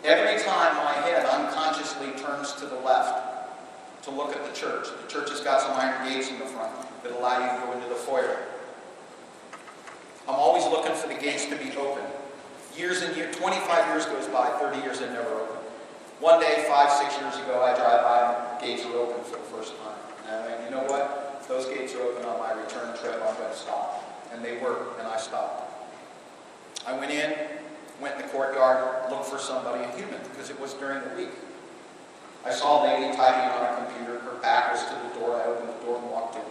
Every time my head unconsciously turns to the left to look at the church has got some iron gates in the front that allow you to go into the foyer. I'm always looking for the gates to be open. Years and years, 25 years goes by, 30 years they never open. One day, 5-6 years ago, I drive by and the gates are open for the first time. And I mean, you know what? If those gates are open on my return trip, I'm going to stop. And they were, and I stopped. I went in the courtyard, looked for somebody, a human, because it was during the week. I saw a lady typing on a computer. Her back was to the door. I opened the door and walked in.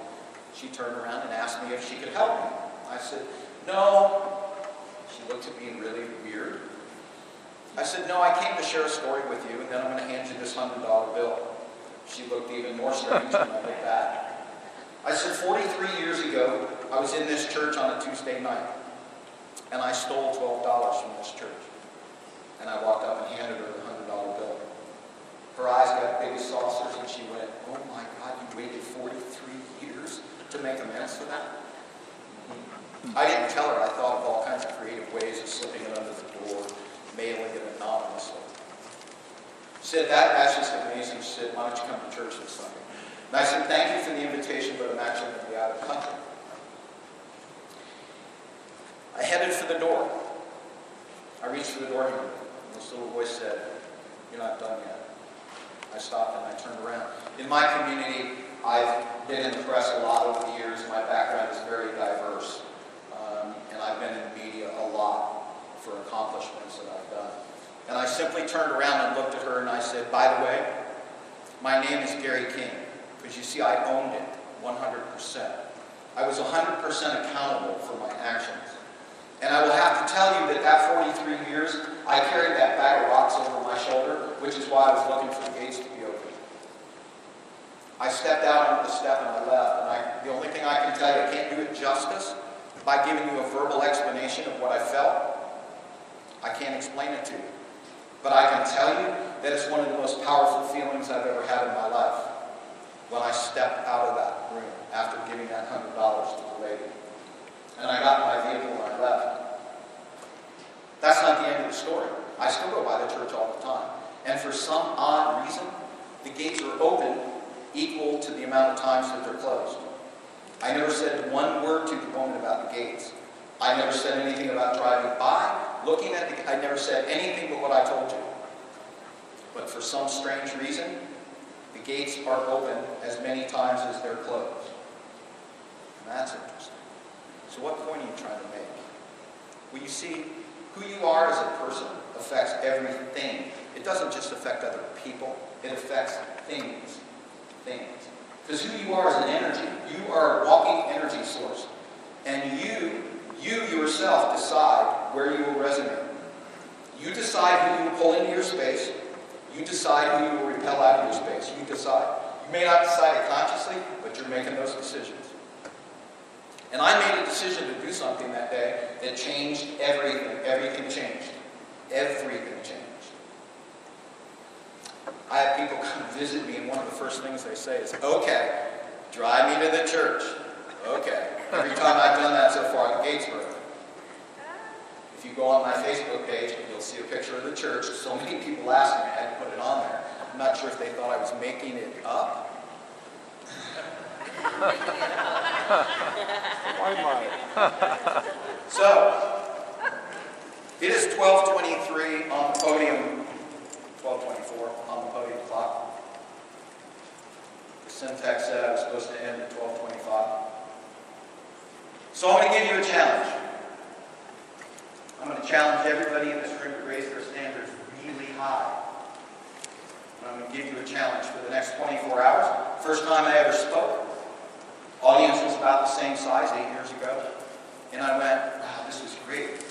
She turned around and asked me if she could help me. I said, no. She looked at me really weird. I said, no, I came to share a story with you, and then I'm going to hand you this $100 bill. She looked even more strange when I looked back. I said, 43 years ago, I was in this church on a Tuesday night, and I stole $12 from this church. And I walked up and handed her the $100 bill. Her eyes got big as saucers, and she went, oh my God, you waited 43 years to make amends for that? I didn't tell her. I thought of all kinds of creative ways of slipping it under the door, mailing it anonymously. She said, that's just amazing. She said, why don't you come to church this Sunday? And I said, thank you for the invitation, but I'm actually going to be out of the country. I headed for the door. I reached for the door handle. This little voice said, you're not done yet. I stopped and I turned around. In my community, I've been in the press a lot over the years. My background is very diverse. And I've been in the media a lot for accomplishments that I've done. And I simply turned around and looked at her and I said, by the way, my name is Gary King. Because you see, I owned it 100%. I was 100% accountable for my actions. And I will have to tell you that at 43 years, I carried that bag of rocks over my shoulder, which is why I was looking for the gates to be open. I stepped out onto the step and I left. And the only thing I can tell you, I can't do it justice by giving you a verbal explanation of what I felt. I can't explain it to you. But I can tell you that it's one of the most powerful feelings I've ever had in my life when I stepped out of that room after giving that $100 to the lady. And I got in my vehicle and I left. That's not the end of the story. I still go by the church all the time. And for some odd reason, the gates are open equal to the amount of times that they're closed. I never said one word to the woman about the gates. I never said anything about driving by, looking at the, I never said anything but what I told you. But for some strange reason, the gates are open as many times as they're closed. And that's interesting. So what point are you trying to make? Well, you see, who you are as a person affects everything. It doesn't just affect other people. It affects things. Because who you are is an energy. You are a walking energy source. And you yourself decide where you will resonate. You decide who you will pull into your space. You decide who you will repel out of your space. You decide. You may not decide it consciously, but you're making those decisions. And I made a decision to do something that day that changed everything. Everything changed. Everything changed. I have people come visit me, and one of the first things they say is, okay, drive me to the church. Okay. Every time I've done that so far, the gates were open. If you go on my Facebook page, you'll see a picture of the church. So many people ask me, I had to put it on there. I'm not sure if they thought I was making it up. Why not? So, it is 12:23 on the podium, 12:24 on the podium clock. The syntax said I was supposed to end at 12:25. So I'm going to give you a challenge. I'm going to challenge everybody in this room to raise their standards really high. And I'm going to give you a challenge for the next 24 hours. First time I ever spoke. Audience was about the same size 8 years ago. And I went, wow, this was great.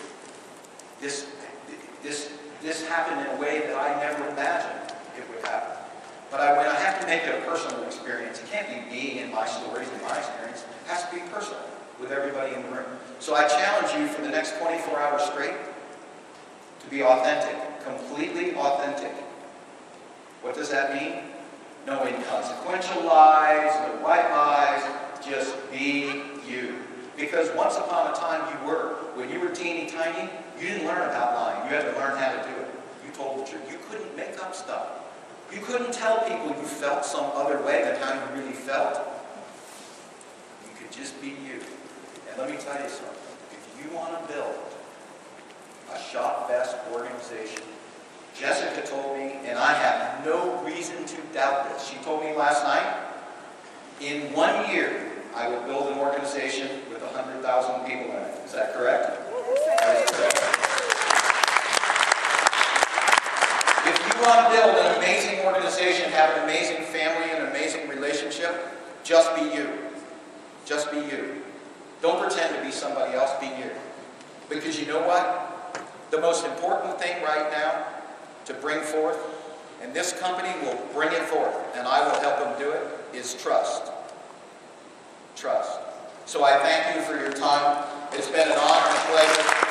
This happened in a way that I never imagined it would happen. But I went, I have to make it a personal experience. It can't be me and my stories and my experience. It has to be personal with everybody in the room. So I challenge you for the next 24 hours straight to be authentic, completely authentic. What does that mean? No inconsequential lies, no white lies, just be you. Because once upon a time you were. When you were teeny tiny, you didn't learn about lying. You had to learn how to do it. You told the truth. You couldn't make up stuff. You couldn't tell people you felt some other way than how you really felt. You could just be you. And let me tell you something. If you want to build a ShopBest organization, Jessica told me, and I have no reason to doubt this, she told me last night, in 1 year, I will build an organization with 100,000 people in it. Is that correct? That is correct. If you want to build an amazing organization, have an amazing family, an amazing relationship, just be you. Just be you. Don't pretend to be somebody else, be you. Because you know what? The most important thing right now to bring forth, and this company will bring it forth, and I will help them do it, is trust. Trust. So I thank you for your time. It's been an honor and a pleasure.